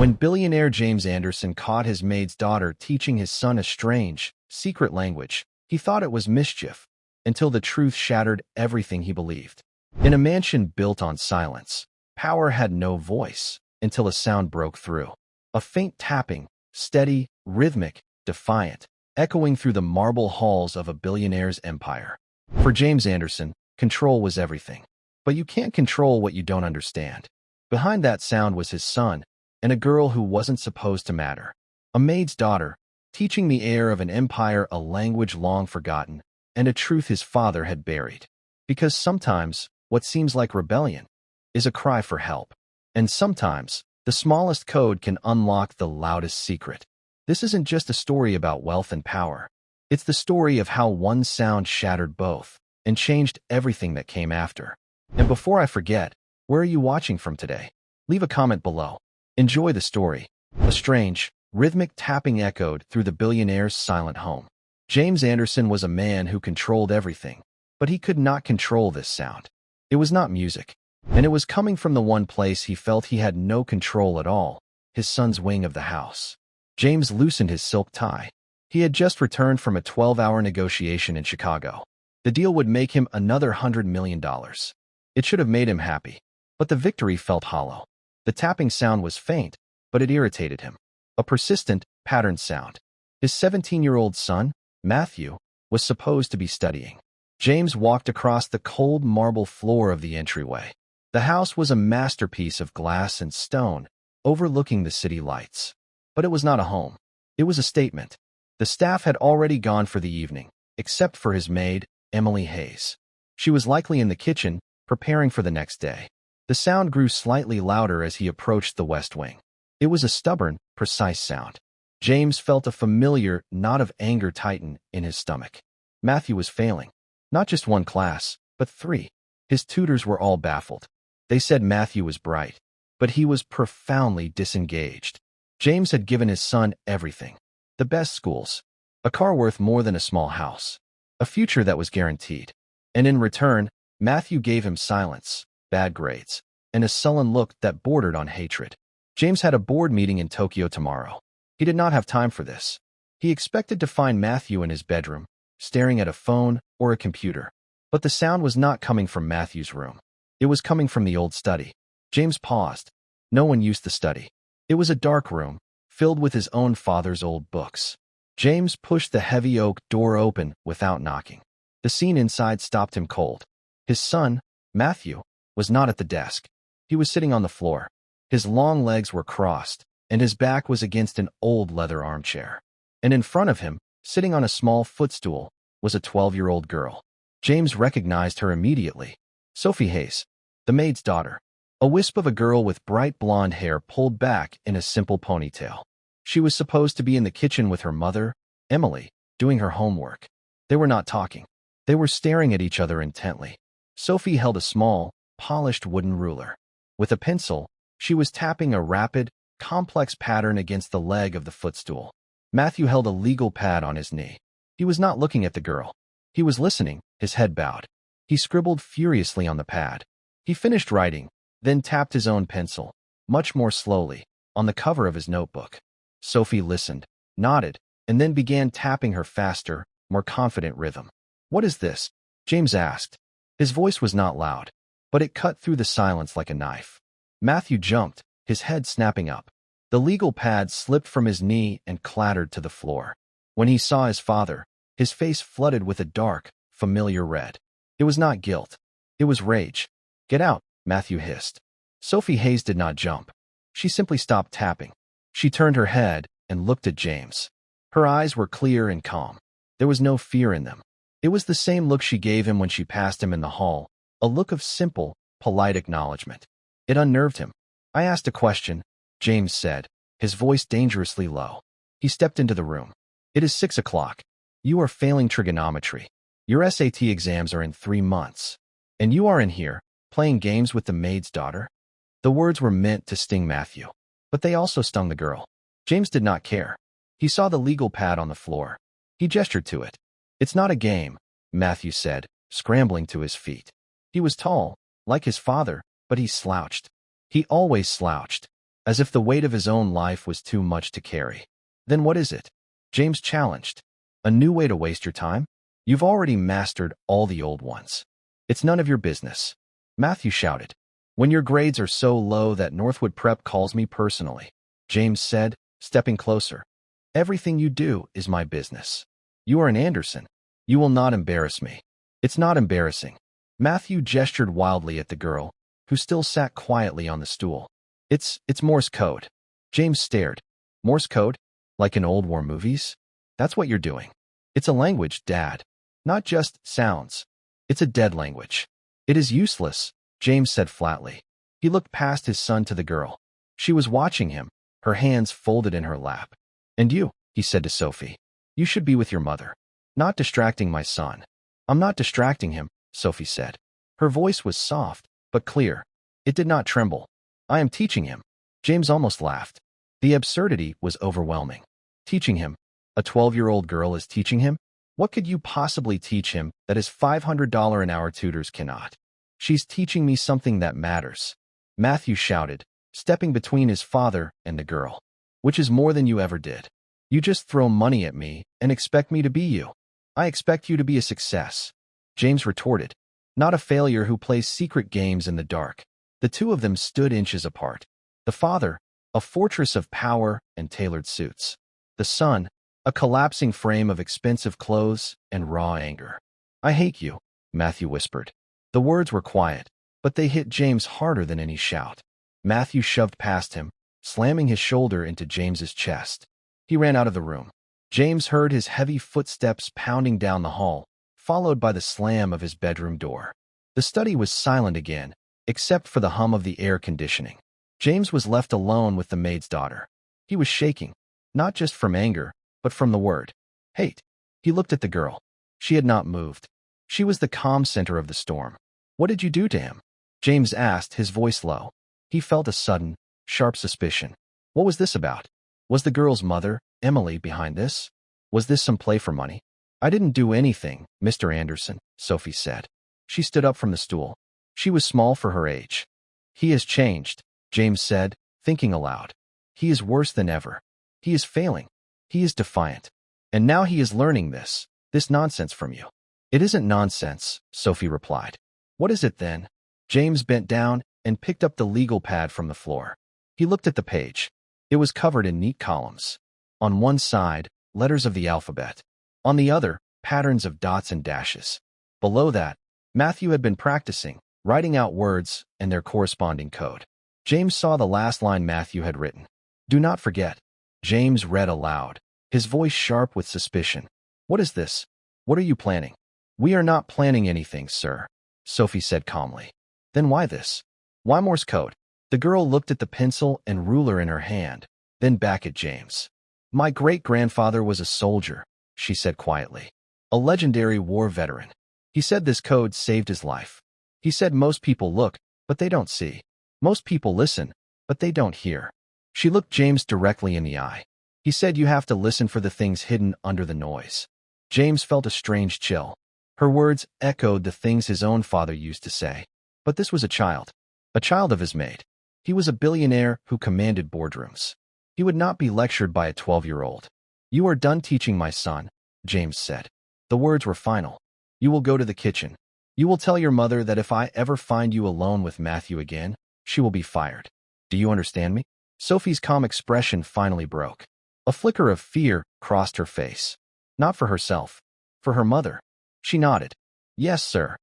When billionaire James Anderson caught his maid's daughter teaching his son a strange, secret language, he thought it was mischief, until the truth shattered everything he believed. In a mansion built on silence, power had no voice until a sound broke through. A faint tapping, steady, rhythmic, defiant, echoing through the marble halls of a billionaire's empire. For James Anderson, control was everything. But you can't control what you don't understand. Behind that sound was his son, and a girl who wasn't supposed to matter. A maid's daughter, teaching the heir of an empire a language long forgotten, and a truth his father had buried. Because sometimes, what seems like rebellion is a cry for help. And sometimes, the smallest code can unlock the loudest secret. This isn't just a story about wealth and power. It's the story of how one sound shattered both and changed everything that came after. And before I forget, where are you watching from today? Leave a comment below. Enjoy the story. A strange, rhythmic tapping echoed through the billionaire's silent home. James Anderson was a man who controlled everything, but he could not control this sound. It was not music, and it was coming from the one place he felt he had no control at all, his son's wing of the house. James loosened his silk tie. He had just returned from a 12-hour negotiation in Chicago. The deal would make him another $100 million. It should have made him happy, but the victory felt hollow. The tapping sound was faint, but it irritated him. A persistent, patterned sound. His 17-year-old son, Matthew, was supposed to be studying. James walked across the cold marble floor of the entryway. The house was a masterpiece of glass and stone, overlooking the city lights. But it was not a home. It was a statement. The staff had already gone for the evening, except for his maid, Emily Hayes. She was likely in the kitchen, preparing for the next day. The sound grew slightly louder as he approached the west wing. It was a stubborn, precise sound. James felt a familiar knot of anger tighten in his stomach. Matthew was failing. Not just one class, but 3. His tutors were all baffled. They said Matthew was bright, but he was profoundly disengaged. James had given his son everything. The best schools, a car worth more than a small house, a future that was guaranteed. And in return, Matthew gave him silence, bad grades, and a sullen look that bordered on hatred. James had a board meeting in Tokyo tomorrow. He did not have time for this. He expected to find Matthew in his bedroom, staring at a phone or a computer. But the sound was not coming from Matthew's room. It was coming from the old study. James paused. No one used the study. It was a dark room, filled with his own father's old books. James pushed the heavy oak door open without knocking. The scene inside stopped him cold. His son, Matthew, was not at the desk. He was sitting on the floor. His long legs were crossed, and his back was against an old leather armchair. And in front of him, sitting on a small footstool, was a 12-year-old girl. James recognized her immediately. Sophie Hayes, the maid's daughter. A wisp of a girl with bright blonde hair pulled back in a simple ponytail. She was supposed to be in the kitchen with her mother, Emily, doing her homework. They were not talking. They were staring at each other intently. Sophie held a small, polished wooden ruler. With a pencil, she was tapping a rapid, complex pattern against the leg of the footstool. Matthew held a legal pad on his knee. He was not looking at the girl. He was listening, his head bowed. He scribbled furiously on the pad. He finished writing, then tapped his own pencil, much more slowly, on the cover of his notebook. Sophie listened, nodded, and then began tapping her faster, more confident rhythm. "What is this?" James asked. His voice was not loud, but it cut through the silence like a knife. Matthew jumped, his head snapping up. The legal pad slipped from his knee and clattered to the floor. When he saw his father, his face flooded with a dark, familiar red. It was not guilt. It was rage. "Get out," Matthew hissed. Sophie Hayes did not jump. She simply stopped tapping. She turned her head and looked at James. Her eyes were clear and calm. There was no fear in them. It was the same look she gave him when she passed him in the hall, a look of simple, polite acknowledgement. It unnerved him. "I asked a question," James said, his voice dangerously low. He stepped into the room. "It is 6 o'clock. You are failing trigonometry. Your SAT exams are in 3 months. And you are in here, playing games with the maid's daughter?" The words were meant to sting Matthew, but they also stung the girl. James did not care. He saw the legal pad on the floor. He gestured to it. "It's not a game," Matthew said, scrambling to his feet. He was tall, like his father, but he slouched. He always slouched. as if the weight of his own life was too much to carry. Then what is it? James challenged. A new way to waste your time? You've already mastered all the old ones. It's none of your business. Matthew shouted. When your grades are so low that Northwood Prep calls me personally, James said, stepping closer. Everything you do is my business. You are an Anderson. You will not embarrass me. It's not embarrassing. Matthew gestured wildly at the girl, who still sat quietly on the stool. It's Morse code. James stared. Morse code? Like in old war movies? That's what you're doing. It's a language, Dad. Not just sounds. It's a dead language. It is useless, James said flatly. He looked past his son to the girl. She was watching him, her hands folded in her lap. And you, he said to Sophie. You should be with your mother. Not distracting my son. I'm not distracting him, Sophie said. Her voice was soft, but clear. It did not tremble. I am teaching him. James almost laughed. The absurdity was overwhelming. Teaching him? A 12-year-old girl is teaching him? What could you possibly teach him that his $500 an hour tutors cannot? She's teaching me something that matters. Matthew shouted, stepping between his father and the girl. Which is more than you ever did. You just throw money at me and expect me to be you. I expect you to be a success. James retorted. Not a failure who plays secret games in the dark. The two of them stood inches apart. The father, a fortress of power and tailored suits. The son, a collapsing frame of expensive clothes and raw anger. I hate you, Matthew whispered. The words were quiet, but they hit James harder than any shout. Matthew shoved past him, slamming his shoulder into James's chest. He ran out of the room. James heard his heavy footsteps pounding down the hall, followed by the slam of his bedroom door. The study was silent again, except for the hum of the air conditioning. James was left alone with the maid's daughter. He was shaking, not just from anger, but from the word hate. He looked at the girl. She had not moved. She was the calm center of the storm. What did you do to him? James asked, his voice low. He felt a sudden, sharp suspicion. What was this about? Was the girl's mother, Emily, behind this? Was this some play for money? I didn't do anything, Mr. Anderson, Sophie said. She stood up from the stool. She was small for her age. He has changed, James said, thinking aloud. He is worse than ever. He is failing. He is defiant. And now he is learning this nonsense from you. It isn't nonsense, Sophie replied. What is it then? James bent down and picked up the legal pad from the floor. He looked at the page. It was covered in neat columns. On one side, letters of the alphabet. On the other, patterns of dots and dashes. Below that, Matthew had been practicing, writing out words and their corresponding code. James saw the last line Matthew had written. Do not forget. James read aloud, his voice sharp with suspicion. What is this? What are you planning? We are not planning anything, sir, Sophie said calmly. Then why this? Why Morse code? The girl looked at the pencil and ruler in her hand, then back at James. My great-grandfather was a soldier, she said quietly. A legendary war veteran. He said this code saved his life. He said most people look, but they don't see. Most people listen, but they don't hear. She looked James directly in the eye. He said you have to listen for the things hidden under the noise. James felt a strange chill. Her words echoed the things his own father used to say. But this was a child of his maid. He was a billionaire who commanded boardrooms. He would not be lectured by a 12-year-old. You are done teaching my son, James said. The words were final. You will go to the kitchen. You will tell your mother that if I ever find you alone with Matthew again, she will be fired. Do you understand me? Sophie's calm expression finally broke. A flicker of fear crossed her face. Not for herself. For her mother. She nodded. Yes, sir.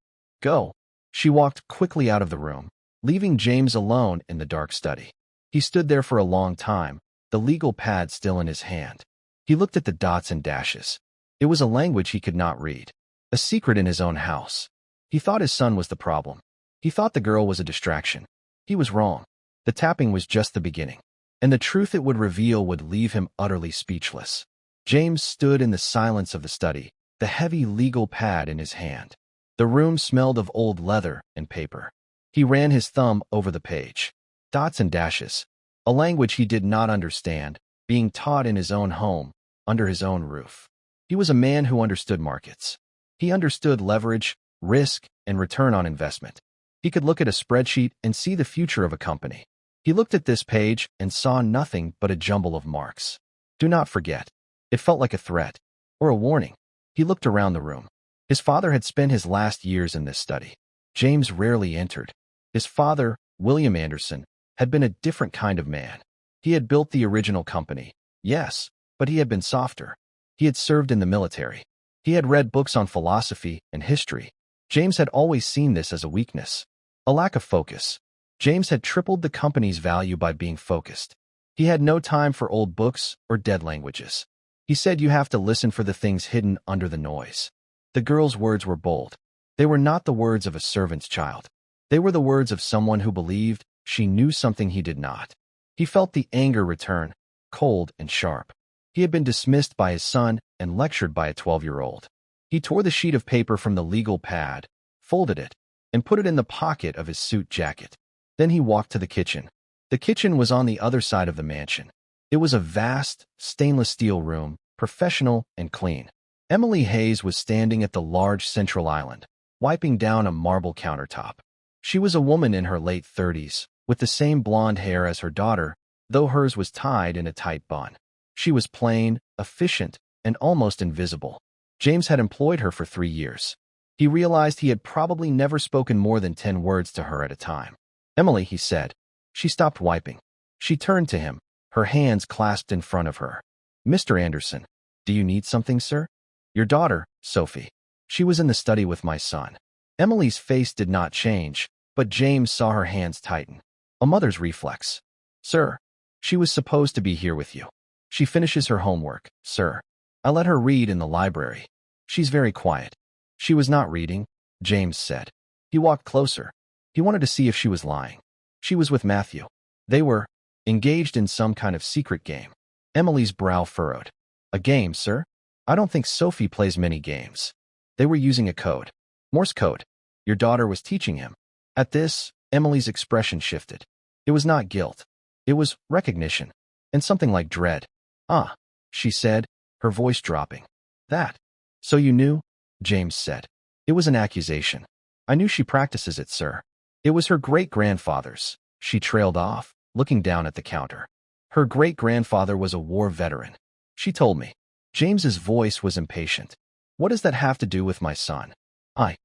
Go. She walked quickly out of the room, leaving James alone in the dark study. He stood there for a long time, the legal pad still in his hand. He looked at the dots and dashes. It was a language he could not read. A secret in his own house. He thought his son was the problem. He thought the girl was a distraction. He was wrong. The tapping was just the beginning. And the truth it would reveal would leave him utterly speechless. James stood in the silence of the study, the heavy legal pad in his hand. The room smelled of old leather and paper. He ran his thumb over the page. Dots and dashes. A language he did not understand, being taught in his own home, under his own roof. He was a man who understood markets. He understood leverage, risk, and return on investment. He could look at a spreadsheet and see the future of a company. He looked at this page and saw nothing but a jumble of marks. Do not forget. It felt like a threat, or a warning. He looked around the room. His father had spent his last years in this study. James rarely entered. His father, William Anderson, had been a different kind of man. He had built the original company, yes, but he had been softer. He had served in the military. He had read books on philosophy and history. James had always seen this as a weakness, a lack of focus. James had tripled the company's value by being focused. He had no time for old books or dead languages. He said you have to listen for the things hidden under the noise. The girl's words were bold. They were not the words of a servant's child. They were the words of someone who believed she knew something he did not. He felt the anger return, cold and sharp. He had been dismissed by his son and lectured by a 12-year-old. He tore the sheet of paper from the legal pad, folded it, and put it in the pocket of his suit jacket. Then he walked to the kitchen. The kitchen was on the other side of the mansion. It was a vast, stainless steel room, professional and clean. Emily Hayes was standing at the large central island, wiping down a marble countertop. She was a woman in her late 30s, with the same blonde hair as her daughter, though hers was tied in a tight bun. She was plain, efficient, and almost invisible. James had employed her for 3 years. He realized he had probably never spoken more than 10 words to her at a time. Emily, he said. She stopped wiping. She turned to him, her hands clasped in front of her. Mr. Anderson, do you need something, sir? Your daughter, Sophie. She was in the study with my son. Emily's face did not change, but James saw her hands tighten. A mother's reflex. Sir, she was supposed to be here with you. She finishes her homework, sir. I let her read in the library. She's very quiet. She was not reading, James said. He walked closer. He wanted to see if she was lying. She was with Matthew. They were engaged in some kind of secret game. Emily's brow furrowed. A game, sir? I don't think Sophie plays many games. They were using a code. Morse code. Your daughter was teaching him. At this, Emily's expression shifted. It was not guilt. It was recognition, and something like dread. Ah, she said, her voice dropping. That. So you knew? James said. It was an accusation. I knew she practices it, sir. It was her great-grandfather's. She trailed off, looking down at the counter. Her great-grandfather was a war veteran. She told me. James's voice was impatient. What does that have to do with my son? I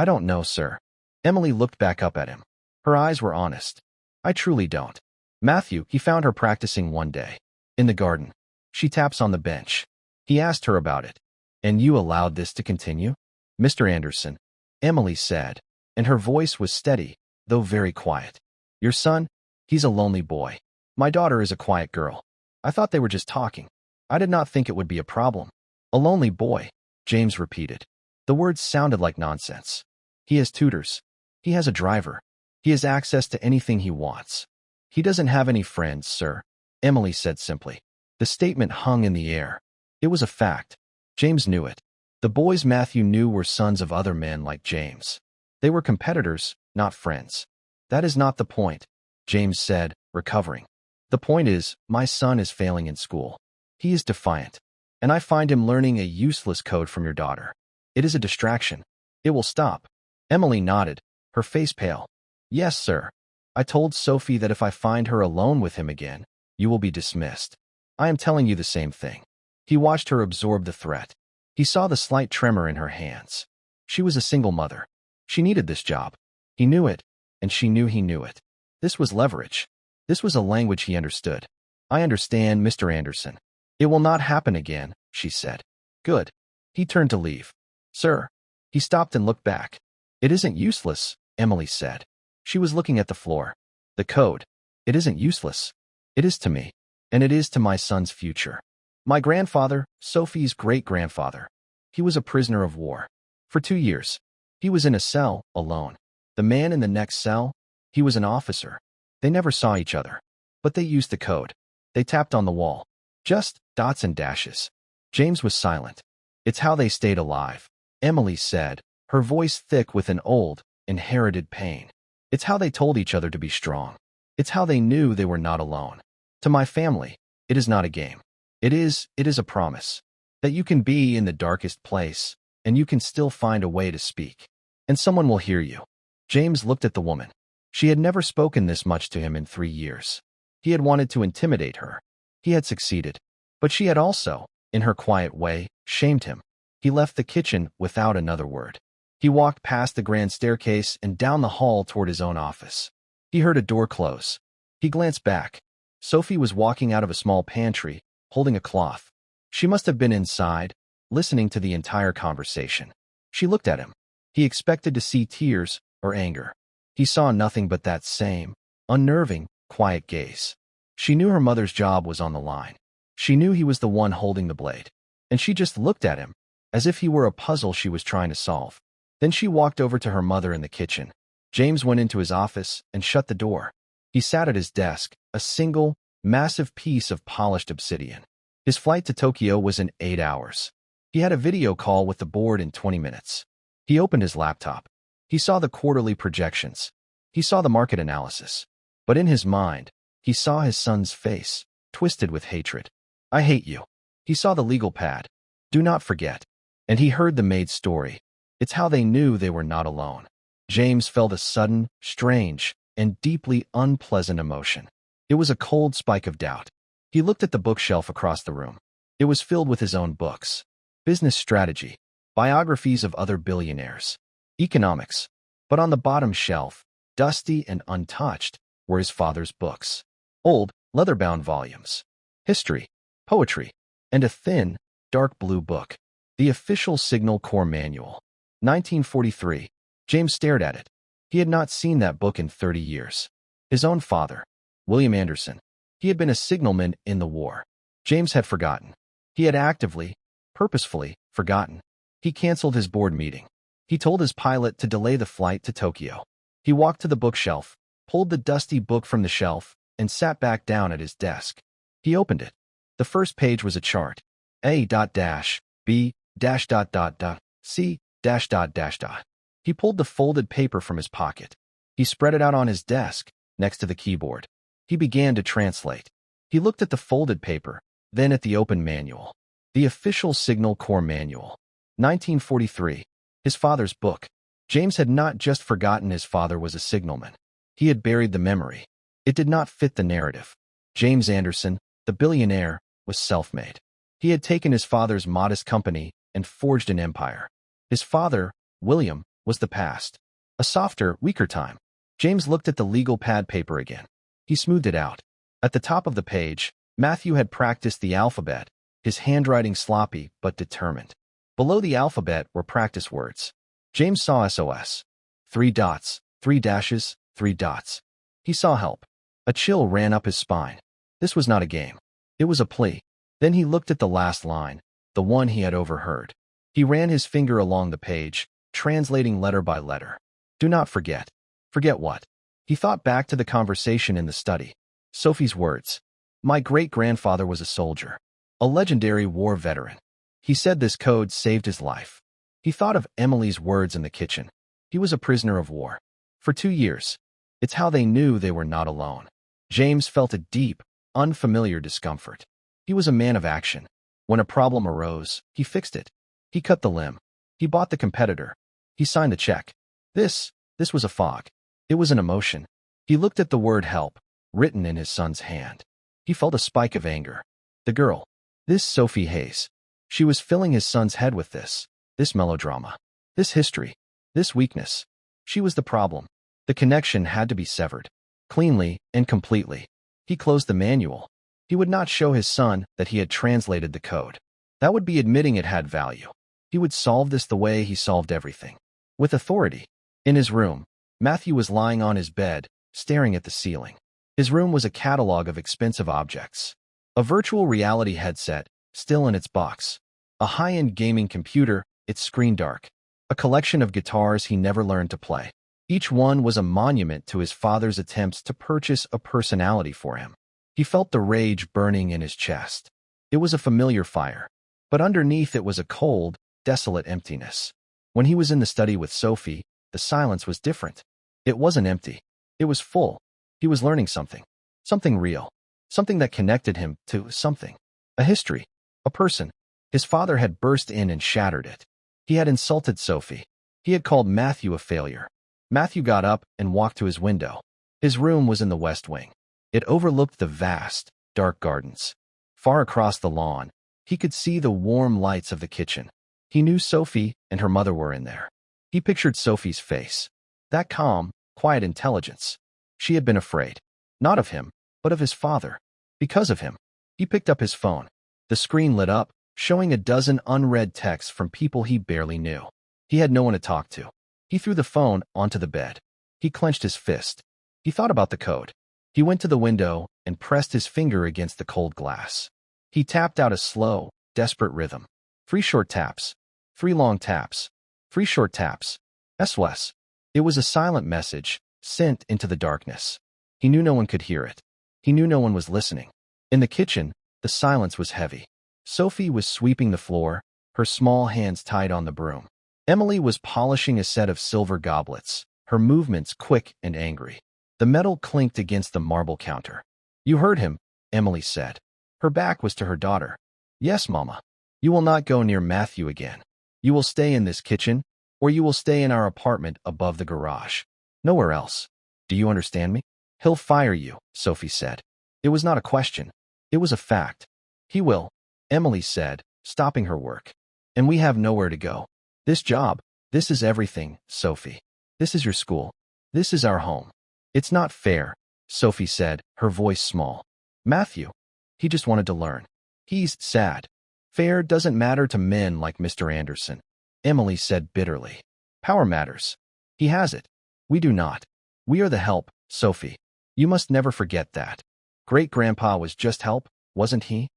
don't know, sir. Emily looked back up at him. Her eyes were honest. I truly don't. Matthew, he found her practicing one day. In the garden. She taps on the bench. He asked her about it. And you allowed this to continue? Mr. Anderson, Emily said, and her voice was steady, though very quiet. Your son? He's a lonely boy. My daughter is a quiet girl. I thought they were just talking. I did not think it would be a problem. A lonely boy, James repeated. The words sounded like nonsense. He has tutors. He has a driver. He has access to anything he wants. He doesn't have any friends, sir, Emily said simply. The statement hung in the air. It was a fact. James knew it. The boys Matthew knew were sons of other men like James. They were competitors, not friends. That is not the point, James said, recovering. The point is, my son is failing in school. He is defiant. And I find him learning a useless code from your daughter. It is a distraction. It will stop. Emily nodded, her face pale. Yes, sir. I told Sophie that if I find her alone with him again, you will be dismissed. I am telling you the same thing. He watched her absorb the threat. He saw the slight tremor in her hands. She was a single mother. She needed this job. He knew it, and she knew he knew it. This was leverage. This was a language he understood. I understand, Mr. Anderson. It will not happen again, she said. Good. He turned to leave. Sir. He stopped and looked back. It isn't useless, Emily said. She was looking at the floor. The code. It isn't useless. It is to me. And it is to my son's future. My grandfather, Sophie's great-grandfather. He was a prisoner of war. For 2 years. He was in a cell, alone. The man in the next cell, he was an officer. They never saw each other. But they used the code. They tapped on the wall. Just dots and dashes. James was silent. It's how they stayed alive, Emily said, her voice thick with an old, inherited pain. It's how they told each other to be strong. It's how they knew they were not alone. To my family, it is not a game. It is a promise. That you can be in the darkest place, and you can still find a way to speak. And someone will hear you. James looked at the woman. She had never spoken this much to him in 3 years. He had wanted to intimidate her. He had succeeded. But she had also, in her quiet way, shamed him. He left the kitchen without another word. He walked past the grand staircase and down the hall toward his own office. He heard a door close. He glanced back. Sophie was walking out of a small pantry, holding a cloth. She must have been inside, listening to the entire conversation. She looked at him. He expected to see tears or anger. He saw nothing but that same, unnerving, quiet gaze. She knew her mother's job was on the line. She knew he was the one holding the blade. And she just looked at him, as if he were a puzzle she was trying to solve. Then she walked over to her mother in the kitchen. James went into his office and shut the door. He sat at his desk, a single, massive piece of polished obsidian. His flight to Tokyo was in 8 hours. He had a video call with the board in 20 minutes. He opened his laptop. He saw the quarterly projections. He saw the market analysis. But in his mind, he saw his son's face, twisted with hatred. I hate you. He saw the legal pad. Do not forget. And he heard the maid's story. It's how they knew they were not alone. James felt a sudden, strange, and deeply unpleasant emotion. It was a cold spike of doubt. He looked at the bookshelf across the room. It was filled with his own books. Business strategy, biographies of other billionaires, economics. But on the bottom shelf, dusty and untouched, were his father's books. Old, leather-bound volumes. History, poetry, and a thin, dark blue book. The official Signal Corps Manual. 1943. James stared at it. He had not seen that book in 30 years. His own father, William Anderson. He had been a signalman in the war. James had forgotten. He had actively, purposefully, forgotten. He canceled his board meeting. He told his pilot to delay the flight to Tokyo. He walked to the bookshelf, pulled the dusty book from the shelf, and sat back down at his desk. He opened it. The first page was a chart. A dot dash, B dash dot dot dot, C dash dot dash dot. He pulled the folded paper from his pocket. He spread it out on his desk, next to the keyboard. He began to translate. He looked at the folded paper, then at the open manual. The official Signal Corps Manual. 1943. His father's book. James had not just forgotten his father was a signalman. He had buried the memory. It did not fit the narrative. James Anderson, the billionaire, was self-made. He had taken his father's modest company and forged an empire. His father, William, was the past. A softer, weaker time. James looked at the legal pad paper again. He smoothed it out. At the top of the page, Matthew had practiced the alphabet, his handwriting sloppy but determined. Below the alphabet were practice words. James saw SOS. 3 dots, 3 dashes, 3 dots. He saw help. A chill ran up his spine. This was not a game. It was a plea. Then he looked at the last line, the one he had overheard. He ran his finger along the page, translating letter by letter. Do not forget. Forget what? He thought back to the conversation in the study. Sophie's words. My great-grandfather was a soldier, a legendary war veteran. He said this code saved his life. He thought of Emily's words in the kitchen. He was a prisoner of war. For 2 years. It's how they knew they were not alone. James felt a deep, unfamiliar discomfort. He was a man of action. When a problem arose, he fixed it. He cut the limb. He bought the competitor. He signed the check. This was a fog. It was an emotion. He looked at the word help, written in his son's hand. He felt a spike of anger. The girl. This Sophie Hayes. She was filling his son's head with this melodrama, this history, this weakness. She was the problem. The connection had to be severed. Cleanly and completely. He closed the manual. He would not show his son that he had translated the code. That would be admitting it had value. He would solve this the way he solved everything. With authority. In his room, Matthew was lying on his bed, staring at the ceiling. His room was a catalog of expensive objects. A virtual reality headset, still in its box. A high-end gaming computer, its screen dark. A collection of guitars he never learned to play. Each one was a monument to his father's attempts to purchase a personality for him. He felt the rage burning in his chest. It was a familiar fire. But underneath it was a cold, desolate emptiness. When he was in the study with Sophie, the silence was different. It wasn't empty. It was full. He was learning something. Something real. Something that connected him to something. A history. A person. His father had burst in and shattered it. He had insulted Sophie. He had called Matthew a failure. Matthew got up and walked to his window. His room was in the West Wing. It overlooked the vast, dark gardens. Far across the lawn, he could see the warm lights of the kitchen. He knew Sophie and her mother were in there. He pictured Sophie's face. That calm, quiet intelligence. She had been afraid. Not of him, but of his father. Because of him. He picked up his phone. The screen lit up, showing a dozen unread texts from people he barely knew. He had no one to talk to. He threw the phone onto the bed. He clenched his fist. He thought about the code. He went to the window and pressed his finger against the cold glass. He tapped out a slow, desperate rhythm. 3 short taps. 3 long taps. 3 short taps. SOS. It was a silent message, sent into the darkness. He knew no one could hear it. He knew no one was listening. In the kitchen, the silence was heavy. Sophie was sweeping the floor, her small hands tied on the broom. Emily was polishing a set of silver goblets, her movements quick and angry. The metal clinked against the marble counter. "You heard him," Emily said. Her back was to her daughter. "Yes, Mama. You will not go near Matthew again. You will stay in this kitchen, or you will stay in our apartment above the garage. Nowhere else. Do you understand me?" "He'll fire you," Sophie said. It was not a question. It was a fact. "He will," Emily said, stopping her work. "And we have nowhere to go. This job, this is everything, Sophie. This is your school. This is our home." "It's not fair," Sophie said, her voice small. "Matthew, he just wanted to learn. He's sad. Fair doesn't matter to men like Mr. Anderson," Emily said bitterly. "Power matters. He has it. We do not. We are the help, Sophie. You must never forget that. Great-grandpa was just help, wasn't he?"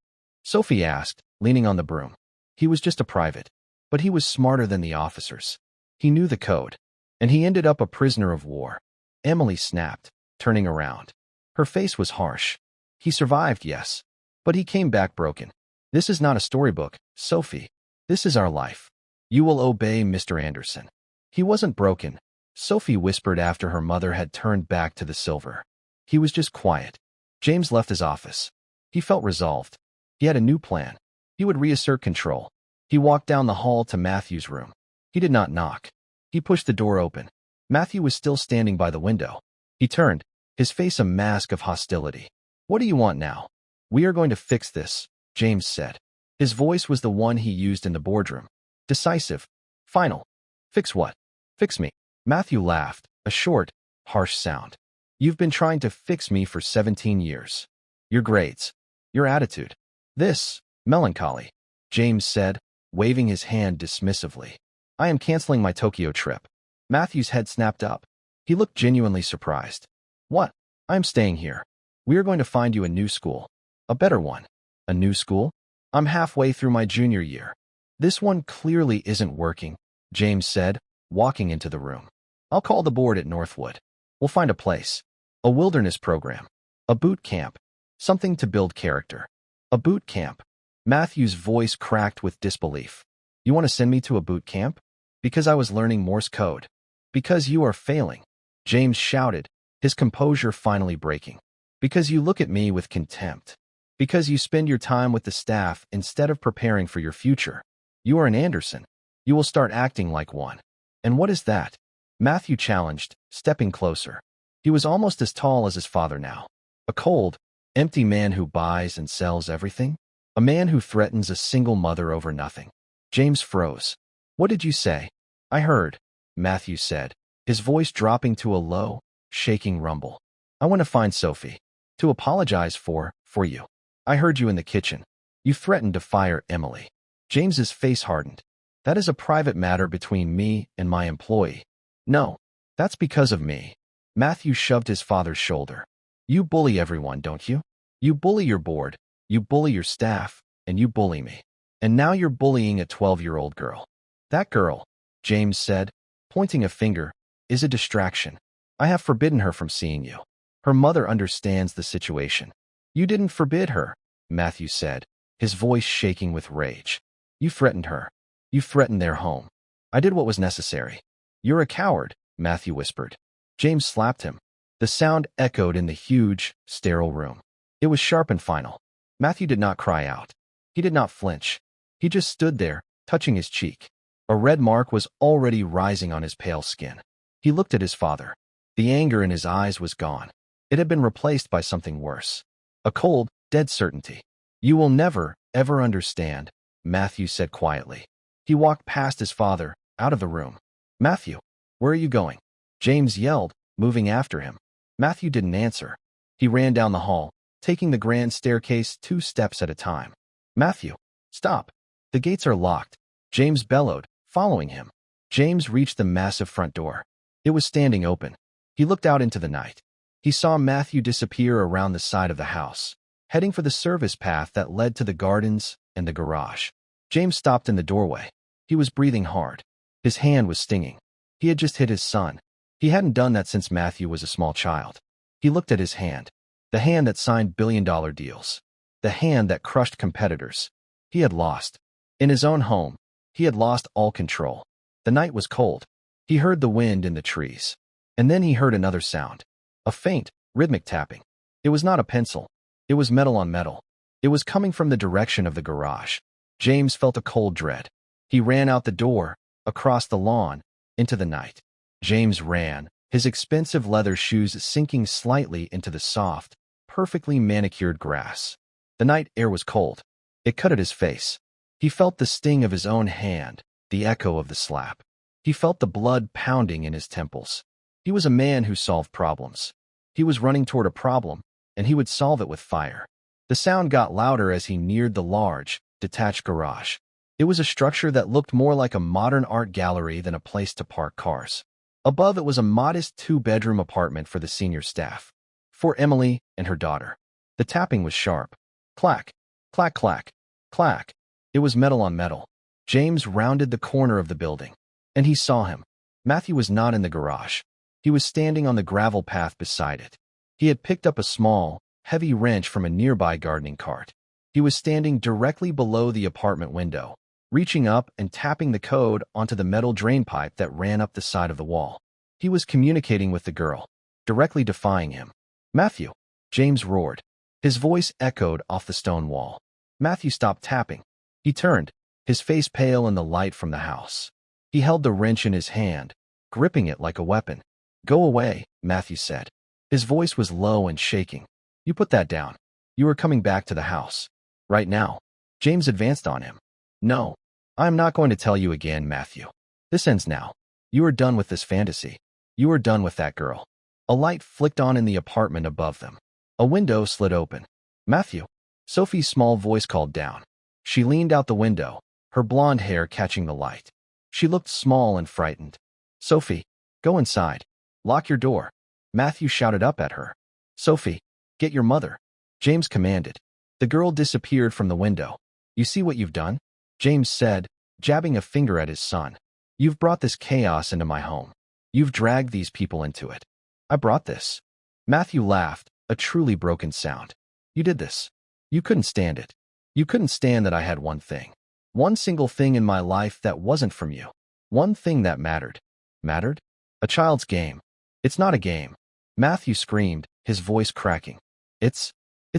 Sophie asked, leaning on the broom. "He was just a private. But he was smarter than the officers. He knew the code. And he ended up a prisoner of war." Emily snapped, turning around. Her face was harsh. "He survived, yes. But he came back broken. This is not a storybook, Sophie. This is our life. You will obey Mr. Anderson." "He wasn't broken," Sophie whispered after her mother had turned back to the silver. "He was just quiet." James left his office. He felt resolved. He had a new plan. He would reassert control. He walked down the hall to Matthew's room. He did not knock. He pushed the door open. Matthew was still standing by the window. He turned, his face a mask of hostility. "What do you want now?" "We are going to fix this," James said. His voice was the one he used in the boardroom. Decisive. Final. "Fix what?" "Fix me." Matthew laughed, a short, harsh sound. "You've been trying to fix me for 17 years. Your grades. Your attitude. This, melancholy," James said, waving his hand dismissively. "I am canceling my Tokyo trip." Matthew's head snapped up. He looked genuinely surprised. "What? I am staying here. We are going to find you a new school. A better one." "A new school? I'm halfway through my junior year." "This one clearly isn't working," James said, walking into the room. "I'll call the board at Northwood. We'll find a place. A wilderness program. A boot camp. Something to build character." "A boot camp?" Matthew's voice cracked with disbelief. "You want to send me to a boot camp? Because I was learning Morse code. Because you are failing," James shouted, his composure finally breaking. "Because you look at me with contempt. Because you spend your time with the staff instead of preparing for your future. You are an Anderson. You will start acting like one." "And what is that?" Matthew challenged, stepping closer. He was almost as tall as his father now. "A cold, empty man who buys and sells everything? A man who threatens a single mother over nothing." James froze. "What did you say?" "I heard," Matthew said, his voice dropping to a low, shaking rumble. "I want to find Sophie. To apologize for you. I heard you in the kitchen. You threatened to fire Emily." James's face hardened. "That is a private matter between me and my employee." "No, that's because of me." Matthew shoved his father's shoulder. "You bully everyone, don't you? You bully your board, you bully your staff, and you bully me. And now you're bullying a 12-year-old girl." "That girl," James said, pointing a finger, "is a distraction. I have forbidden her from seeing you. Her mother understands the situation." "You didn't forbid her," Matthew said, his voice shaking with rage. "You threatened her. You threatened their home. I did what was necessary." "You're a coward," Matthew whispered. James slapped him. The sound echoed in the huge, sterile room. It was sharp and final. Matthew did not cry out. He did not flinch. He just stood there, touching his cheek. A red mark was already rising on his pale skin. He looked at his father. The anger in his eyes was gone. It had been replaced by something worse. A cold, dead certainty. "You will never, ever understand," Matthew said quietly. He walked past his father, out of the room. "Matthew, where are you going?" James yelled, moving after him. Matthew didn't answer. He ran down the hall, taking the grand staircase 2 steps at a time. "Matthew, stop. The gates are locked," James bellowed, following him. James reached the massive front door. It was standing open. He looked out into the night. He saw Matthew disappear around the side of the house, heading for the service path that led to the gardens and the garage. James stopped in the doorway. He was breathing hard. His hand was stinging. He had just hit his son. He hadn't done that since Matthew was a small child. He looked at his hand. The hand that signed billion-dollar deals. The hand that crushed competitors. He had lost. In his own home, he had lost all control. The night was cold. He heard the wind in the trees. And then he heard another sound. A faint, rhythmic tapping. It was not a pencil. It was metal on metal. It was coming from the direction of the garage. James felt a cold dread. He ran out the door, across the lawn, into the night. James ran, his expensive leather shoes sinking slightly into the soft, perfectly manicured grass. The night air was cold. It cut at his face. He felt the sting of his own hand, the echo of the slap. He felt the blood pounding in his temples. He was a man who solved problems. He was running toward a problem, and he would solve it with fire. The sound got louder as he neared the large, detached garage. It was a structure that looked more like a modern art gallery than a place to park cars. Above it was a modest 2-bedroom apartment for the senior staff. For Emily and her daughter. The tapping was sharp. Clack, clack, clack, clack. It was metal on metal. James rounded the corner of the building. And he saw him. Matthew was not in the garage. He was standing on the gravel path beside it. He had picked up a small, heavy wrench from a nearby gardening cart. He was standing directly below the apartment window, reaching up and tapping the code onto the metal drain pipe that ran up the side of the wall. He was communicating with the girl, directly defying him. "Matthew!" James roared. His voice echoed off the stone wall. Matthew stopped tapping. He turned, his face pale in the light from the house. He held the wrench in his hand, gripping it like a weapon. "Go away," Matthew said. His voice was low and shaking. "You put that down. You are coming back to the house. Right now." James advanced on him. "No. I am not going to tell you again, Matthew. This ends now. You are done with this fantasy. You are done with that girl." A light flicked on in the apartment above them. A window slid open. "Matthew!" Sophie's small voice called down. She leaned out the window, her blonde hair catching the light. She looked small and frightened. "Sophie, go inside. Lock your door." Matthew shouted up at her. "Sophie, get your mother," James commanded. The girl disappeared from the window. "You see what you've done?" James said, jabbing a finger at his son. "You've brought this chaos into my home. You've dragged these people into it." "I brought this." Matthew laughed, a truly broken sound. "You did this. You couldn't stand it. You couldn't stand that I had one thing. One single thing in my life that wasn't from you. One thing that mattered." "Mattered?" "A child's game." "It's not a game." Matthew screamed, his voice cracking. It's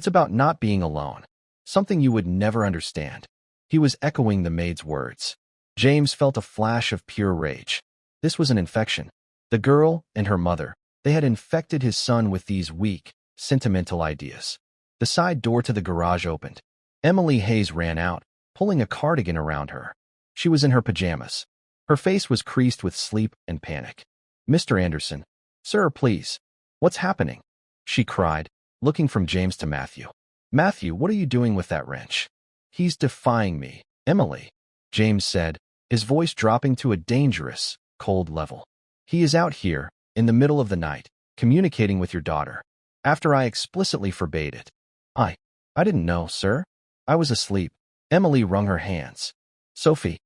about not being alone. Something you would never understand." He was echoing the maid's words. James felt a flash of pure rage. This was an infection. The girl and her mother, they had infected his son with these weak, sentimental ideas. The side door to the garage opened. Emily Hayes ran out, pulling a cardigan around her. She was in her pajamas. Her face was creased with sleep and panic. "Mr. Anderson." "Sir, please. What's happening?" she cried, looking from James to Matthew. "Matthew, what are you doing with that wrench?" "He's defying me, Emily," James said, his voice dropping to a dangerous, cold level. "He is out here, in the middle of the night, communicating with your daughter, after I explicitly forbade it." I didn't know, sir. I was asleep." Emily wrung her hands. Sophie,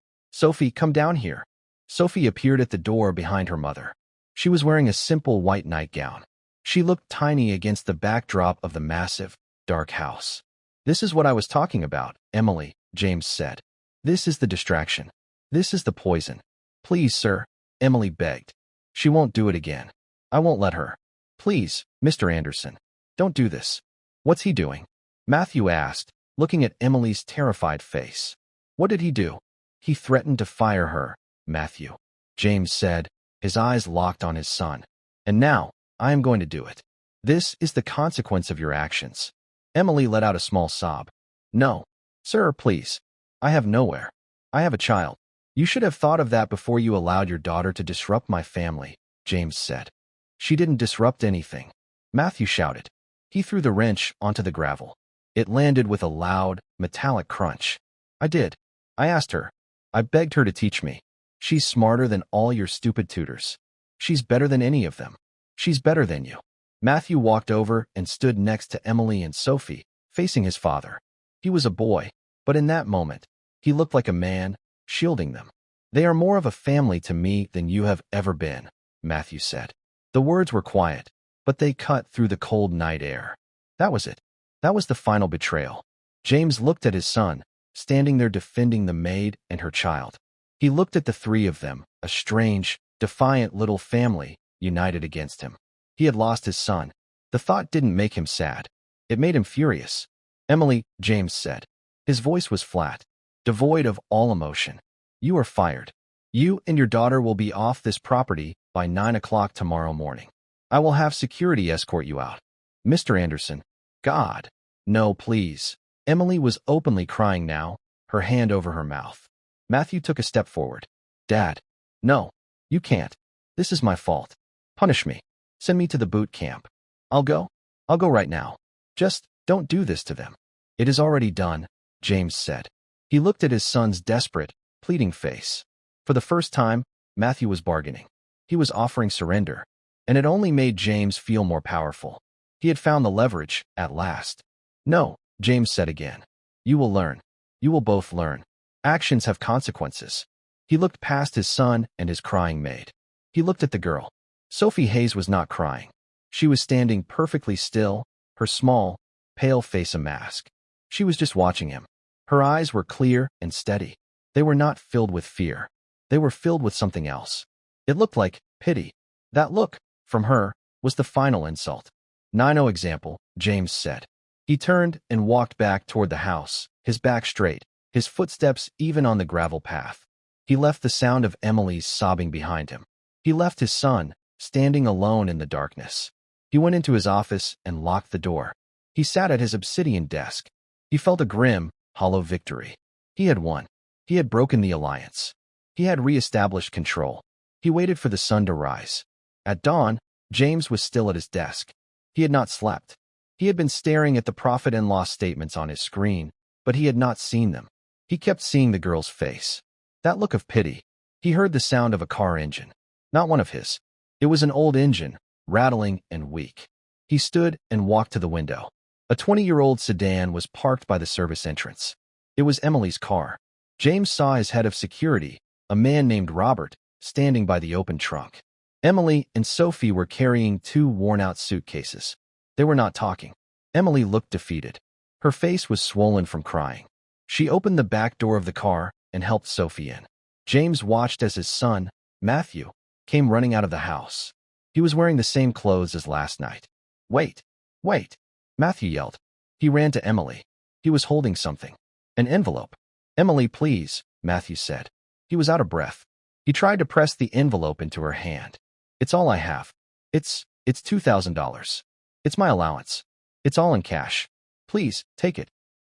come down here." Sophie appeared at the door behind her mother. She was wearing a simple white nightgown. She looked tiny against the backdrop of the massive, dark house. "This is what I was talking about, Emily," James said. "This is the distraction. This is the poison. Please, sir," Emily begged. "She won't do it again. I won't let her. Please, Mr. Anderson, don't do this." "What's he doing?" Matthew asked, looking at Emily's terrified face. "What did he do?" "He threatened to fire her, Matthew," James said, his eyes locked on his son. "And now, I am going to do it. This is the consequence of your actions. Emily let out a small sob. No. Sir, please. I have nowhere. I have a child. You should have thought of that before you allowed your daughter to disrupt my family, James said. She didn't disrupt anything. Matthew shouted. He threw the wrench onto the gravel. It landed with a loud, metallic crunch. I did. I asked her. I begged her to teach me. She's smarter than all your stupid tutors. She's better than any of them. She's better than you. Matthew walked over and stood next to Emily and Sophie, facing his father. He was a boy, but in that moment, he looked like a man, shielding them. They are more of a family to me than you have ever been, Matthew said. The words were quiet, but they cut through the cold night air. That was it. That was the final betrayal. James looked at his son, standing there defending the maid and her child. He looked at the three of them, a strange, defiant little family, united against him. He had lost his son. The thought didn't make him sad. It made him furious. Emily, James said. His voice was flat, devoid of all emotion. You are fired. You and your daughter will be off this property by 9 o'clock tomorrow morning. I will have security escort you out. Mr. Anderson. God. No, please. Emily was openly crying now, her hand over her mouth. Matthew took a step forward. Dad. No. You can't. This is my fault. Punish me. Send me to the boot camp. I'll go. I'll go right now. Just don't do this to them. It is already done, James said. He looked at his son's desperate, pleading face. For the first time, Matthew was bargaining. He was offering surrender, and it only made James feel more powerful. He had found the leverage, at last. No, James said again. You will learn. You will both learn. Actions have consequences. He looked past his son and his crying maid. He looked at the girl. Sophie Hayes was not crying. She was standing perfectly still, her small, pale face a mask. She was just watching him. Her eyes were clear and steady. They were not filled with fear. They were filled with something else. It looked like pity. That look, from her, was the final insult. No example, James said. He turned and walked back toward the house, his back straight, his footsteps even on the gravel path. He left the sound of Emily's sobbing behind him. He left his son, standing alone in the darkness. He went into his office and locked the door. He sat at his obsidian desk. He felt a grim, hollow victory. He had won. He had broken the alliance. He had re-established control. He waited for the sun to rise. At dawn, James was still at his desk. He had not slept. He had been staring at the profit and loss statements on his screen, but he had not seen them. He kept seeing the girl's face. That look of pity. He heard the sound of a car engine. Not one of his. It was an old engine, rattling and weak. He stood and walked to the window. A 20-year-old sedan was parked by the service entrance. It was Emily's car. James saw his head of security, a man named Robert, standing by the open trunk. Emily and Sophie were carrying 2 worn-out suitcases. They were not talking. Emily looked defeated. Her face was swollen from crying. She opened the back door of the car and helped Sophie in. James watched as his son, Matthew, came running out of the house. He was wearing the same clothes as last night. Wait, wait, Matthew yelled. He ran to Emily. He was holding something. An envelope. Emily, please, Matthew said. He was out of breath. He tried to press the envelope into her hand. It's all I have. It's $2,000. It's my allowance. It's all in cash. Please, take it.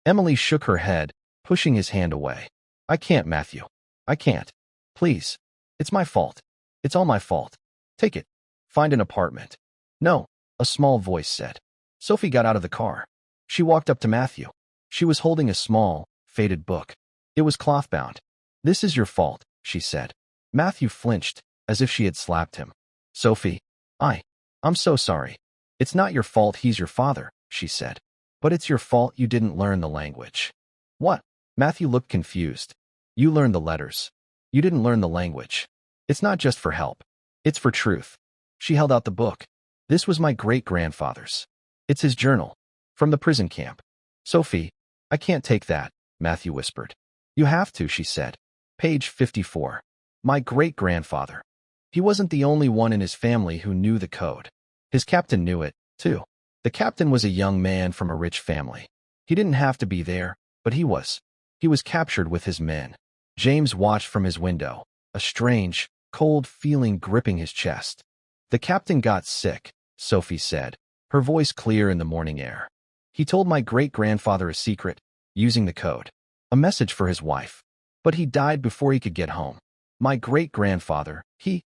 Emily shook her head, pushing his hand away. I can't, Matthew. I can't. Please. It's my fault. It's all my fault. Take it. Find an apartment. No, a small voice said. Sophie got out of the car. She walked up to Matthew. She was holding a small, faded book. It was cloth-bound. This is your fault, she said. Matthew flinched, as if she had slapped him. Sophie, I'm so sorry. It's not your fault he's your father, she said. But it's your fault you didn't learn the language. What? Matthew looked confused. You learned the letters. You didn't learn the language. It's not just for help. It's for truth. She held out the book. This was my great-grandfather's. It's his journal. From the prison camp. Sophie, I can't take that, Matthew whispered. You have to, she said. Page 54. My great-grandfather. He wasn't the only one in his family who knew the code. His captain knew it, too. The captain was a young man from a rich family. He didn't have to be there, but he was. He was captured with his men. James watched from his window, a strange, cold feeling gripping his chest. The captain got sick, Sophie said, her voice clear in the morning air. He told my great-grandfather a secret, using the code. A message for his wife. But he died before he could get home. My great-grandfather, he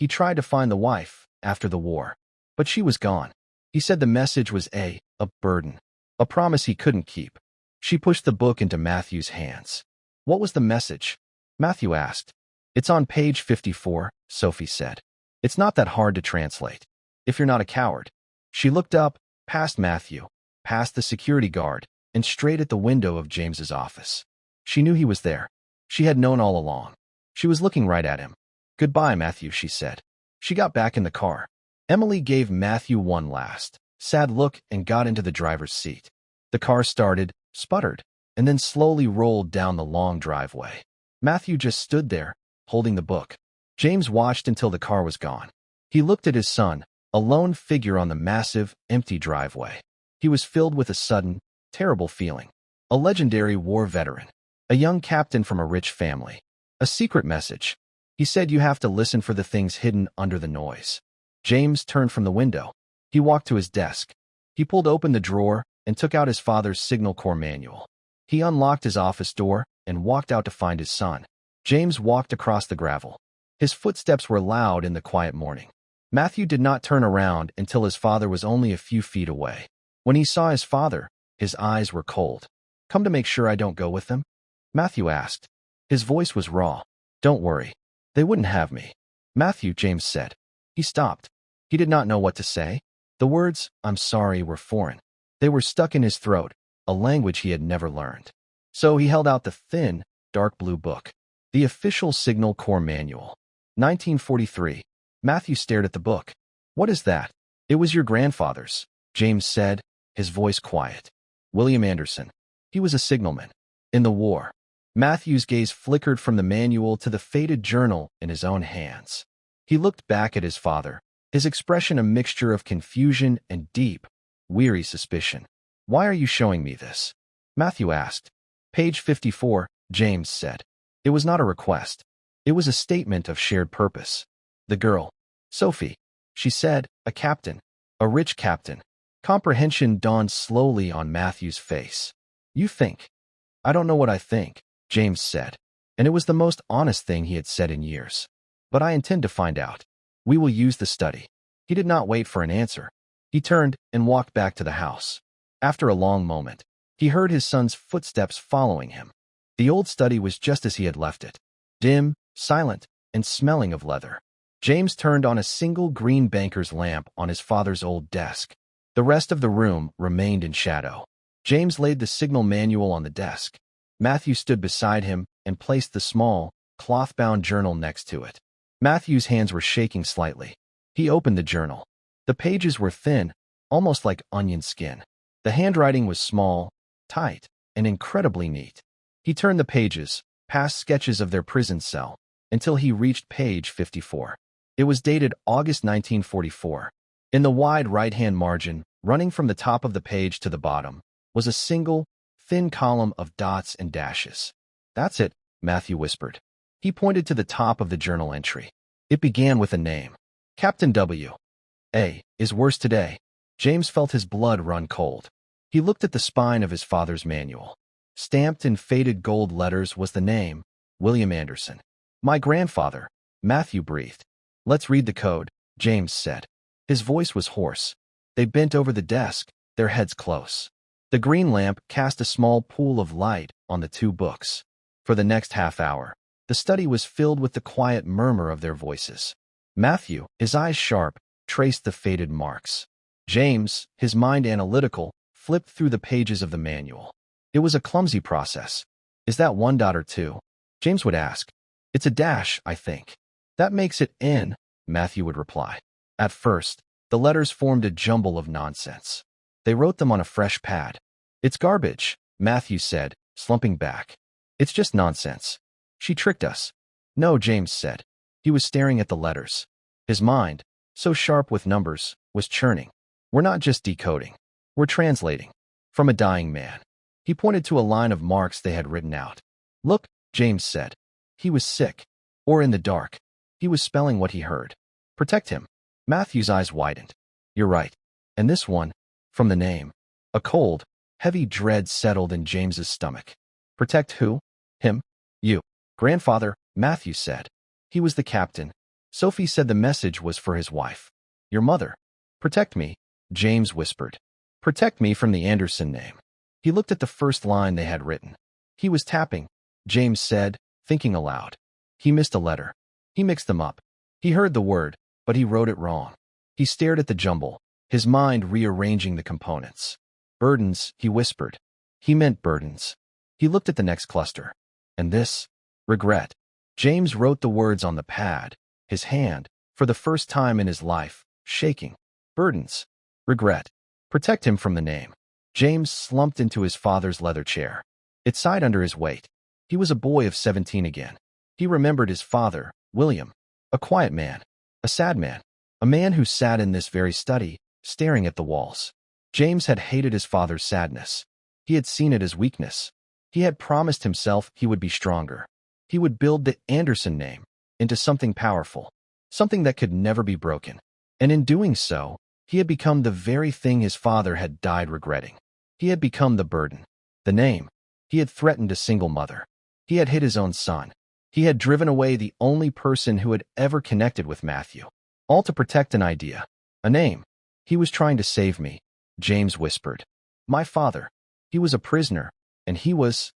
tried to find the wife after the war. But she was gone. He said the message was a burden. A promise he couldn't keep. She pushed the book into Matthew's hands. What was the message? Matthew asked. It's on page 54, Sophie said. It's not that hard to translate. If you're not a coward. She looked up, past Matthew, past the security guard, and straight at the window of James's office. She knew he was there. She had known all along. She was looking right at him. Goodbye, Matthew, she said. She got back in the car. Emily gave Matthew one last, sad look and got into the driver's seat. The car started, sputtered, and then slowly rolled down the long driveway. Matthew just stood there, holding the book. James watched until the car was gone. He looked at his son, a lone figure on the massive, empty driveway. He was filled with a sudden, terrible feeling. A legendary war veteran. A young captain from a rich family. A secret message. He said you have to listen for the things hidden under the noise. James turned from the window. He walked to his desk. He pulled open the drawer and took out his father's Signal Corps manual. He unlocked his office door and walked out to find his son. James walked across the gravel. His footsteps were loud in the quiet morning. Matthew did not turn around until his father was only a few feet away. When he saw his father, his eyes were cold. Come to make sure I don't go with them? Matthew asked. His voice was raw. Don't worry. They wouldn't have me. Matthew, James said. He stopped. He did not know what to say. The words, I'm sorry, were foreign. They were stuck in his throat, a language he had never learned. So he held out the thin, dark blue book. The official Signal Corps manual. 1943. Matthew stared at the book. What is that? It was your grandfather's, James said, his voice quiet. William Anderson. He was a signalman. In the war. Matthew's gaze flickered from the manual to the faded journal in his own hands. He looked back at his father, his expression a mixture of confusion and deep, weary suspicion. Why are you showing me this? Matthew asked. Page 54, James said. It was not a request. It was a statement of shared purpose. The girl, Sophie, she said, a captain, a rich captain. Comprehension dawned slowly on Matthew's face. You think. I don't know what I think, James said, and it was the most honest thing he had said in years. But I intend to find out. We will use the study. He did not wait for an answer. He turned and walked back to the house. After a long moment, he heard his son's footsteps following him. The old study was just as he had left it, dim, silent, and smelling of leather. James turned on a single green banker's lamp on his father's old desk. The rest of the room remained in shadow. James laid the signal manual on the desk. Matthew stood beside him and placed the small, cloth-bound journal next to it. Matthew's hands were shaking slightly. He opened the journal. The pages were thin, almost like onion skin. The handwriting was small, tight, and incredibly neat. He turned the pages, past sketches of their prison cell, until he reached page 54. It was dated August 1944. In the wide right-hand margin, running from the top of the page to the bottom, was a single, thin column of dots and dashes. That's it, Matthew whispered. He pointed to the top of the journal entry. It began with a name. Captain W. A. is worse today. James felt his blood run cold. He looked at the spine of his father's manual. Stamped in faded gold letters was the name, William Anderson. My grandfather, Matthew breathed. Let's read the code, James said. His voice was hoarse. They bent over the desk, their heads close. The green lamp cast a small pool of light on the two books. For the next half hour, the study was filled with the quiet murmur of their voices. Matthew, his eyes sharp, traced the faded marks. James, his mind analytical, flipped through the pages of the manual. It was a clumsy process. Is that one dot or two? James would ask. It's a dash, I think. That makes it N, Matthew would reply. At first, the letters formed a jumble of nonsense. They wrote them on a fresh pad. It's garbage, Matthew said, slumping back. It's just nonsense. She tricked us. No, James said. He was staring at the letters. His mind, so sharp with numbers, was churning. We're not just decoding. We're translating. From a dying man. He pointed to a line of marks they had written out. Look, James said. He was sick. Or in the dark. He was spelling what he heard. Protect him. Matthew's eyes widened. You're right. And this one, from the name. A cold, heavy dread settled in James's stomach. Protect who? Him? You. Grandfather, Matthew said. He was the captain. Sophie said the message was for his wife. Your mother. Protect me, James whispered. Protect me from the Anderson name. He looked at the first line they had written. He was tapping, James said, thinking aloud. He missed a letter. He mixed them up. He heard the word, but he wrote it wrong. He stared at the jumble, his mind rearranging the components. Burdens, he whispered. He meant burdens. He looked at the next cluster. And this? Regret. James wrote the words on the pad, his hand, for the first time in his life, shaking. Burdens. Regret. Protect him from the name. James slumped into his father's leather chair. It sighed under his weight. He was a boy of 17 again. He remembered his father, William, a quiet man, a sad man, a man who sat in this very study, staring at the walls. James had hated his father's sadness. He had seen it as weakness. He had promised himself he would be stronger. He would build the Anderson name into something powerful, something that could never be broken. And in doing so, he had become the very thing his father had died regretting. He had become the burden, the name. He had threatened a single mother. He had hit his own son. He had driven away the only person who had ever connected with Matthew, all to protect an idea, a name. He was trying to save me, James whispered. My father. He was a prisoner, and he was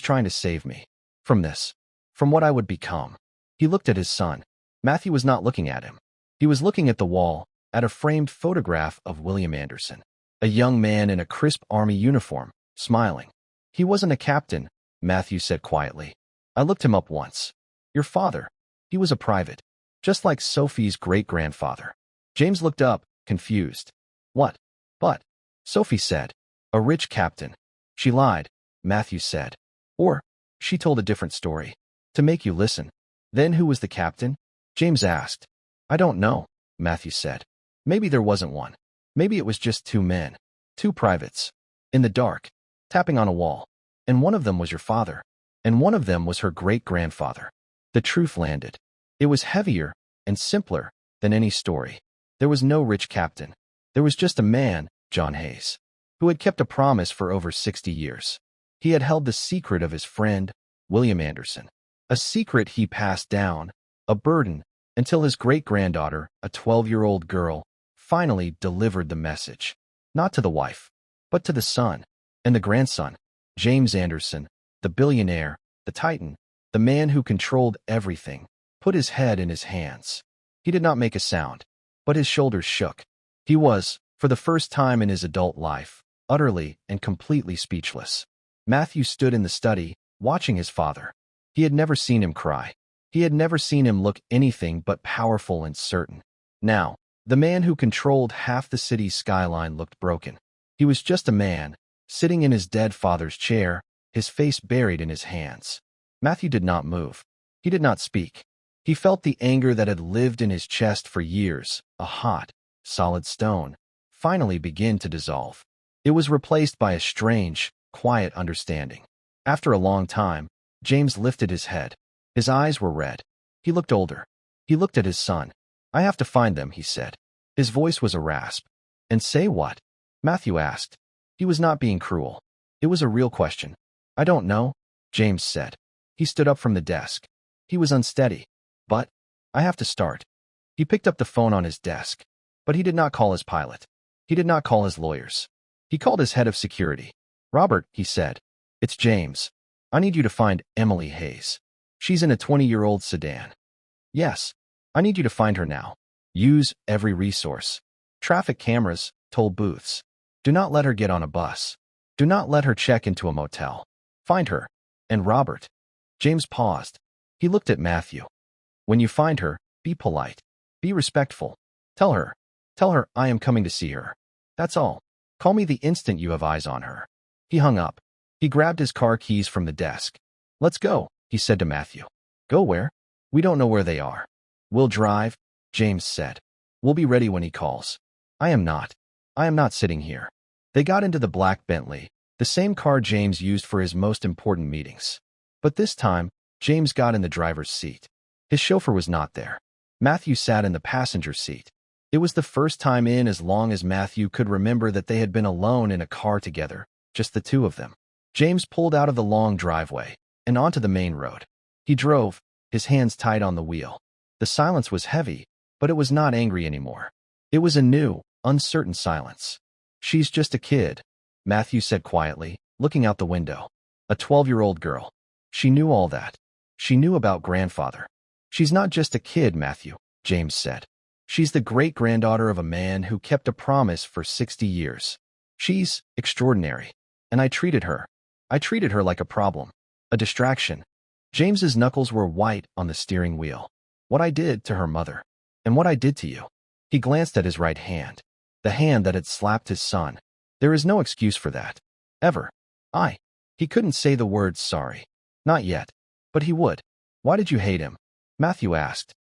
trying to save me. From this. From what I would become. He looked at his son. Matthew was not looking at him. He was looking at the wall, at a framed photograph of William Anderson, a young man in a crisp army uniform, smiling. He wasn't a captain, Matthew said quietly. I looked him up once. Your father. He was a private, just like Sophie's great-grandfather. James looked up, confused. What? But, Sophie said. A rich captain. She lied, Matthew said. Or, she told a different story. To make you listen. Then who was the captain? James asked. I don't know, Matthew said. Maybe there wasn't one. Maybe it was just two men. Two privates. In the dark. Tapping on a wall. And one of them was your father. And one of them was her great-grandfather. The truth landed. It was heavier and simpler than any story. There was no rich captain. There was just a man, John Hayes, who had kept a promise for over 60 years. He had held the secret of his friend, William Anderson. A secret he passed down, a burden, until his great-granddaughter, a 12-year-old girl, finally delivered the message. Not to the wife, but to the son and the grandson. James Anderson, the billionaire, the titan, the man who controlled everything, put his head in his hands. He did not make a sound, but his shoulders shook. He was, for the first time in his adult life, utterly and completely speechless. Matthew stood in the study, watching his father. He had never seen him cry. He had never seen him look anything but powerful and certain. Now, the man who controlled half the city's skyline looked broken. He was just a man, sitting in his dead father's chair, his face buried in his hands. Matthew did not move. He did not speak. He felt the anger that had lived in his chest for years, a hot, solid stone, finally begin to dissolve. It was replaced by a strange, quiet understanding. After a long time, James lifted his head. His eyes were red. He looked older. He looked at his son. I have to find them, he said. His voice was a rasp. And say what? Matthew asked. He was not being cruel. It was a real question. I don't know, James said. He stood up from the desk. He was unsteady. But, I have to start. He picked up the phone on his desk. But he did not call his pilot. He did not call his lawyers. He called his head of security. Robert, he said. It's James. I need you to find Emily Hayes. She's in a 20-year-old sedan. Yes. I need you to find her now. Use every resource. Traffic cameras, toll booths. Do not let her get on a bus. Do not let her check into a motel. Find her. And Robert. James paused. He looked at Matthew. When you find her, be polite. Be respectful. Tell her I am coming to see her. That's all. Call me the instant you have eyes on her. He hung up. He grabbed his car keys from the desk. Let's go, he said to Matthew. Go where? We don't know where they are. We'll drive, James said. We'll be ready when he calls. I am not sitting here. They got into the black Bentley, the same car James used for his most important meetings. But this time, James got in the driver's seat. His chauffeur was not there. Matthew sat in the passenger seat. It was the first time in as long as Matthew could remember that they had been alone in a car together, just the two of them. James pulled out of the long driveway and onto the main road. He drove, his hands tight on the wheel. The silence was heavy, but it was not angry anymore. It was a new, uncertain silence. "She's just a kid," Matthew said quietly, looking out the window. "A 12-year-old girl. She knew all that. She knew about grandfather." "She's not just a kid, Matthew," James said. "She's the great-granddaughter of a man who kept a promise for 60 years. She's extraordinary. And I treated her like a problem, a distraction." James's knuckles were white on the steering wheel. "What I did to her mother. And what I did to you." He glanced at his right hand, the hand that had slapped his son. "There is no excuse for that. Ever. He couldn't say the word sorry. Not yet. But he would." "Why did you hate him?" Matthew asked.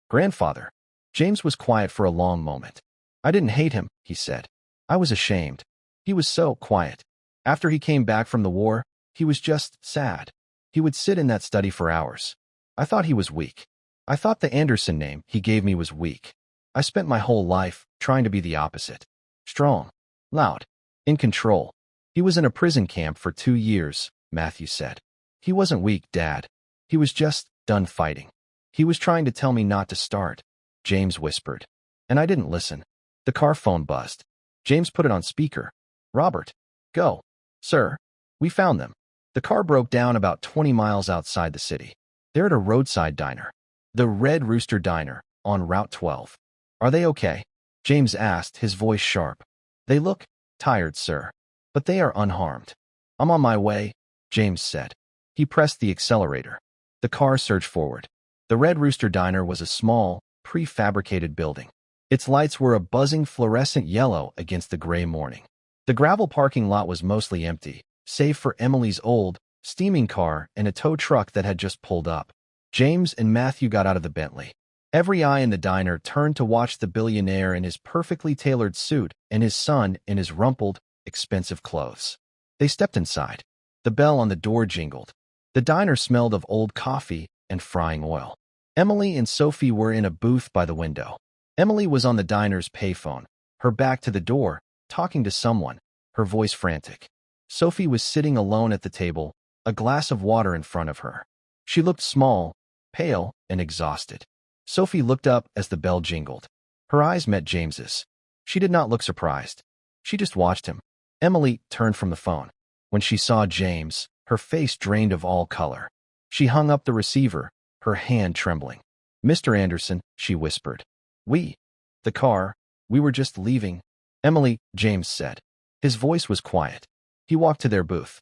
"Grandfather." James was quiet for a long moment. "I didn't hate him," he said. "I was ashamed." He was so quiet. After he came back from the war, he was just sad. He would sit in that study for hours. "I thought he was weak. I thought the Anderson name he gave me was weak. I spent my whole life trying to be the opposite. Strong, loud, in control." "He was in a prison camp for 2 years, Matthew said. "He wasn't weak, Dad. He was just done fighting. He was trying to tell me not to start," James whispered. "And I didn't listen." The car phone buzzed. James put it on speaker. "Robert, go." "Sir, we found them." The car broke down about 20 miles outside the city. They're at a roadside diner. The Red Rooster Diner, on Route 12. "Are they okay?" James asked, his voice sharp. "They look tired, sir. But they are unharmed." "I'm on my way," James said. He pressed the accelerator. The car surged forward. The Red Rooster Diner was a small, prefabricated building. Its lights were a buzzing fluorescent yellow against the gray morning. The gravel parking lot was mostly empty, save for Emily's old, steaming car and a tow truck that had just pulled up. James and Matthew got out of the Bentley. Every eye in the diner turned to watch the billionaire in his perfectly tailored suit and his son in his rumpled, expensive clothes. They stepped inside. The bell on the door jingled. The diner smelled of old coffee and frying oil. Emily and Sophie were in a booth by the window. Emily was on the diner's payphone, her back to the door, talking to someone, her voice frantic. Sophie was sitting alone at the table, a glass of water in front of her. She looked small, pale, and exhausted. Sophie looked up as the bell jingled. Her eyes met James's. She did not look surprised. She just watched him. Emily turned from the phone. When she saw James, her face drained of all color. She hung up the receiver, her hand trembling. "Mr. Anderson," she whispered. The car, we were just leaving." "Emily," James said. His voice was quiet. He walked to their booth.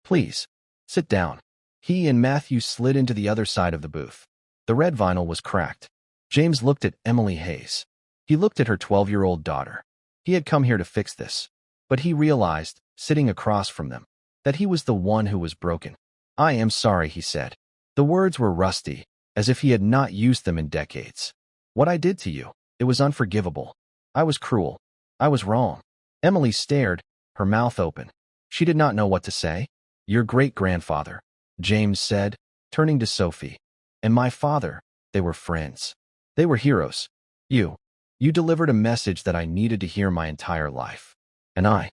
"Please, sit down." He and Matthew slid into the other side of the booth. The red vinyl was cracked. James looked at Emily Hayes. He looked at her 12-year-old daughter. He had come here to fix this. But he realized, sitting across from them, that he was the one who was broken. "I am sorry," he said. The words were rusty, as if he had not used them in decades. "What I did to you, it was unforgivable. I was cruel. I was wrong." Emily stared, her mouth open. She did not know what to say. "Your great-grandfather," James said, turning to Sophie. "And my father, they were friends. They were heroes. You delivered a message that I needed to hear my entire life. And I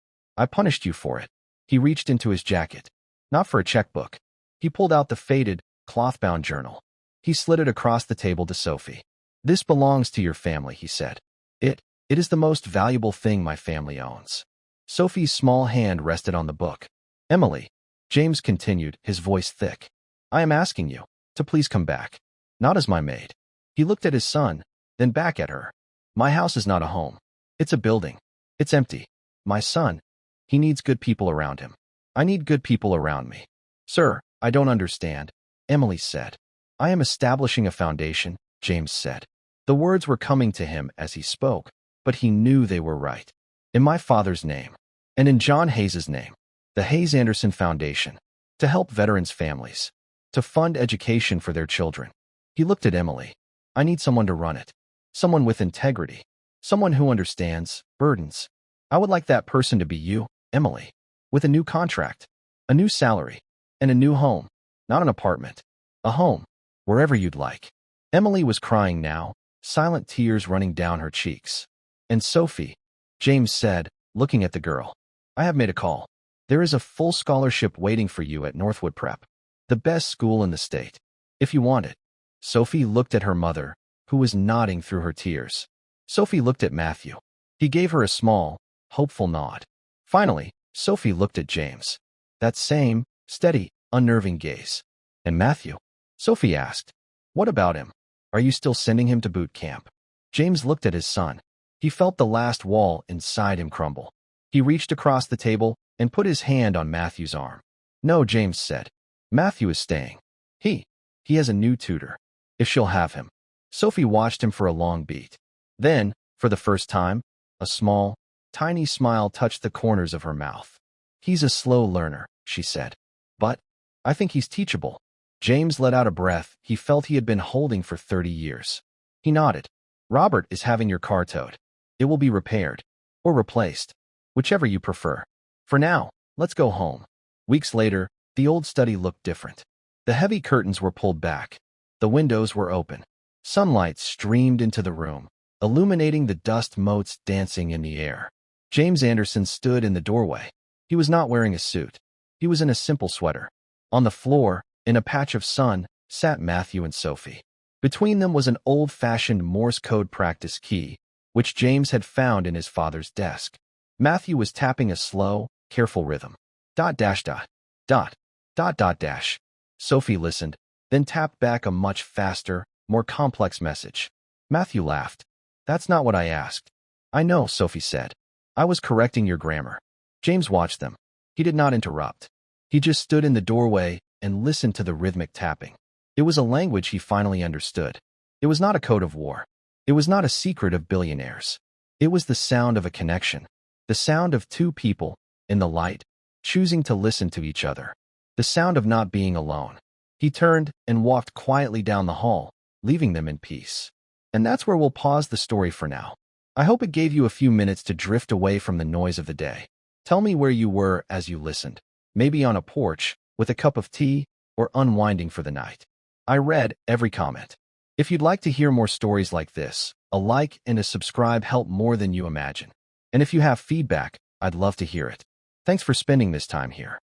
punished you for it." He reached into his jacket. Not for a checkbook. He pulled out the faded, cloth-bound journal. He slid it across the table to Sophie. "This belongs to your family," he said. It is the most valuable thing my family owns." Sophie's small hand rested on the book. "Emily," James continued, his voice thick, "I am asking you to please come back. Not as my maid." He looked at his son, then back at her. "My house is not a home. It's a building. It's empty. My son, he needs good people around him. I need good people around me." "Sir, I don't understand," Emily said. "I am establishing a foundation," James said. The words were coming to him as he spoke, but he knew they were right. "In my father's name, and in John Hayes's name, the Hayes Anderson Foundation, to help veterans' families, to fund education for their children." He looked at Emily. "I need someone to run it. Someone with integrity. Someone who understands burdens. I would like that person to be you, Emily, with a new contract, a new salary, and a new home. Not an apartment. A home. Wherever you'd like." Emily was crying now, silent tears running down her cheeks. "And Sophie," James said, looking at the girl, "I have made a call. There is a full scholarship waiting for you at Northwood Prep, the best school in the state, if you want it." Sophie looked at her mother, who was nodding through her tears. Sophie looked at Matthew. He gave her a small, hopeful nod. Finally, Sophie looked at James. That same, steady, unnerving gaze. "And Matthew?" Sophie asked. "What about him? Are you still sending him to boot camp?" James looked at his son. He felt the last wall inside him crumble. He reached across the table and put his hand on Matthew's arm. "No," James said. "Matthew is staying. He has a new tutor, if she'll have him." Sophie watched him for a long beat. Then, for the first time, a small, tiny smile touched the corners of her mouth. "He's a slow learner," she said. "But I think he's teachable." James let out a breath he felt he had been holding for 30 years. He nodded. "Robert is having your car towed. It will be repaired, or replaced, whichever you prefer. For now, let's go home." Weeks later, the old study looked different. The heavy curtains were pulled back. The windows were open. Sunlight streamed into the room, illuminating the dust motes dancing in the air. James Anderson stood in the doorway. He was not wearing a suit. He was in a simple sweater. On the floor, in a patch of sun, sat Matthew and Sophie. Between them was an old-fashioned Morse code practice key, which James had found in his father's desk. Matthew was tapping a slow, careful rhythm. Dot dash dot, dot, dot dot dash. Sophie listened, then tapped back a much faster, more complex message. Matthew laughed. "That's not what I asked." "I know," Sophie said. "I was correcting your grammar." James watched them. He did not interrupt. He just stood in the doorway and listened to the rhythmic tapping. It was a language he finally understood. It was not a code of war. It was not a secret of billionaires. It was the sound of a connection. The sound of two people, in the light, choosing to listen to each other. The sound of not being alone. He turned and walked quietly down the hall, leaving them in peace. And that's where we'll pause the story for now. I hope it gave you a few minutes to drift away from the noise of the day. Tell me where you were as you listened. Maybe on a porch, with a cup of tea, or unwinding for the night. I read every comment. If you'd like to hear more stories like this, a like and a subscribe help more than you imagine. And if you have feedback, I'd love to hear it. Thanks for spending this time here.